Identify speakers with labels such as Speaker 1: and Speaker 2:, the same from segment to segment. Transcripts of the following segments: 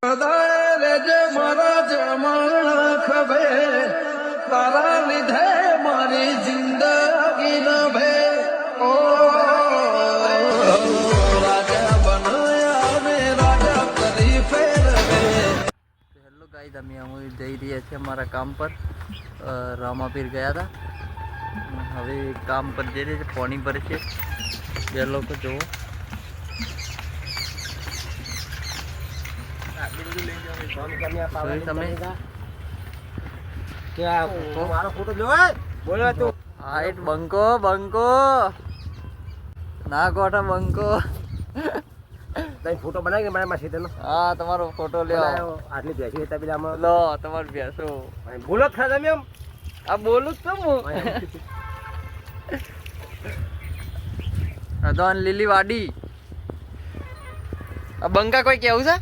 Speaker 1: તારા લીધે મારી જિંદગી ન ભે ઓ રાજા બનાયા ને રાજા કરી ફેરવે. હેલો ગાઈસ, અમે જઈ રહ્યા છીએ અમારા કામ પર. રામાપીર ગયા હતા, હવે કામ પર જઈ રહ્યા છે. પાણી ભરે છે બે લોકો. જુઓ તમે
Speaker 2: મારો ફોટો જો બોલો તું.
Speaker 1: હાઈટ બંકો બંકો ના કોઠા બંકો.
Speaker 2: તમે ફોટો બનાવી કે મારા સીધેનો?
Speaker 1: હા, તમારો ફોટો લ્યો.
Speaker 2: આટલી બેસી હતા પેલા
Speaker 1: લો તમારી બેસો.
Speaker 2: બોલો જ ખરા તમે એમ.
Speaker 1: આ બોલું જ છું હું. અદવાન લીલી વાડી. આ બંકા કોઈ કેવું છે?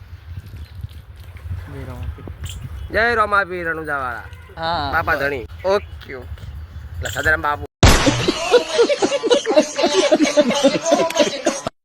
Speaker 2: જય રમાપીર રણુજા વાળા
Speaker 1: હા
Speaker 2: બાપા ધણી.
Speaker 1: Okay okay.
Speaker 2: સદારામ બાપુ